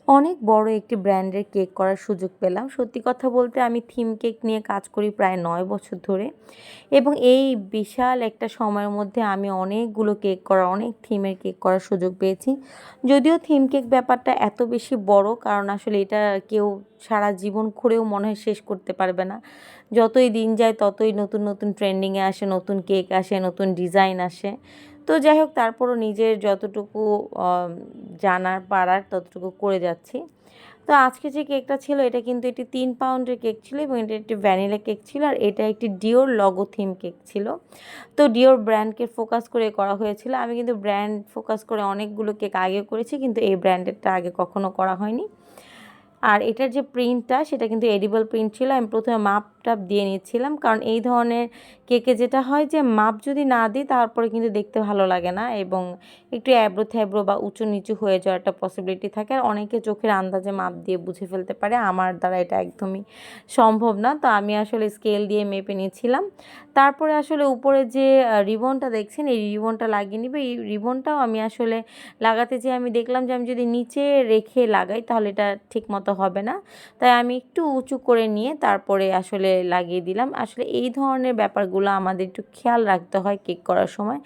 অনেক বড় একটি ব্র্যান্ডের কেক করার সুযোগ পেলাম। সত্যি কথা বলতে আমি থিম কেক নিয়ে কাজ করি প্রায় ৯ বছর ধরে এবং এই বিশাল একটা সময়ের মধ্যে আমি অনেকগুলো কেক করার, অনেক থিমের কেক করার সুযোগ পেয়েছি। যদিও থিম কেক ব্যাপারটা এত বেশি বড়, কারণ আসলে এটা কেউ সারা জীবন করেও মনে হয় শেষ করতে পারবে না। যতই দিন যায় ততই নতুন নতুন ট্রেন্ডিংয়ে আসে, নতুন কেক আসে, নতুন ডিজাইন আসে। তো যাই হোক, তারপরও নিজের যতটুকু জানার পারার ততটুকু করে যাচ্ছি। তো আজকে যে কেকটা ছিল এটা কিন্তু একটি ৩ পাউন্ডের কেক ছিল এবং এটা একটি ভ্যানিলা কেক ছিল, আর এটা একটি ডিওর লগো থিম কেক ছিল। তো ডিওর ব্র্যান্ডকে ফোকাস করে করা হয়েছিল। আমি কিন্তু ব্র্যান্ড ফোকাস করে অনেকগুলো কেক আগে করেছি, কিন্তু এই ব্র্যান্ডেরটা আগে কখনো করা হয়নি। আর এটার যে প্রিন্টটা সেটা কিন্তু এডিবল প্রিন্ট ছিল। আমি প্রথমে মাপ টাপ দিয়ে নিচ্ছিলাম, কারণ এই ধরনের কেকে যেটা হয় যে মাপ যদি না দিই তারপরে কিন্তু দেখতে ভালো লাগে না এবং একটু অ্যাব্রো থ্যাব্রো বা উঁচু নিচু হয়ে যাওয়ার একটা পসিবিলিটি থাকে। আর অনেকে চোখের আন্দাজে মাপ দিয়ে বুঝে ফেলতে পারে, আমার দ্বারা এটা একদমই সম্ভব না। তো আমি আসলে স্কেল দিয়ে মেপে নিয়েছিলাম। তারপরে আসলে উপরে যে রিবনটা দেখছেন এই রিবনটা লাগিয়ে নিবে। এই রিবনটাও আমি আসলে লাগাতে যেয়ে আমি দেখলাম যে আমি যদি নিচে রেখে লাগাই তাহলে এটা ঠিক মতো হবে না। তাই আমি একটু উঁচু করে নিয়ে তারপরে আসলে লাগিয়ে দিলাম। আসলে এই ধরনের ব্যাপারগুলো আমাদের একটু খেয়াল রাখতে হয় কেক করার সময়।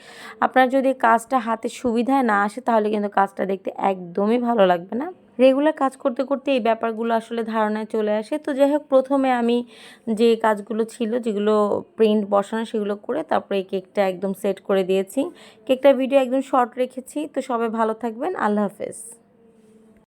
আপনার যদি কাজটা হাতে সুবিধায় না আসে তাহলে কিন্তু কাজটা দেখতে একদমই ভালো লাগবে না। রেগুলার কাজ করতে করতে এই ব্যাপারগুলো আসলে ধারণায় চলে আসে। তো যাই হোক, প্রথমে আমি যে কাজগুলো ছিল, যেগুলো প্রিন্ট বসানো, সেগুলো করে তারপরে এই কেকটা একদম সেট করে দিয়েছি। কেকটার ভিডিও একদম শর্ট রেখেছি। তো সবাই ভালো থাকবেন। আল্লাহ হাফেজ।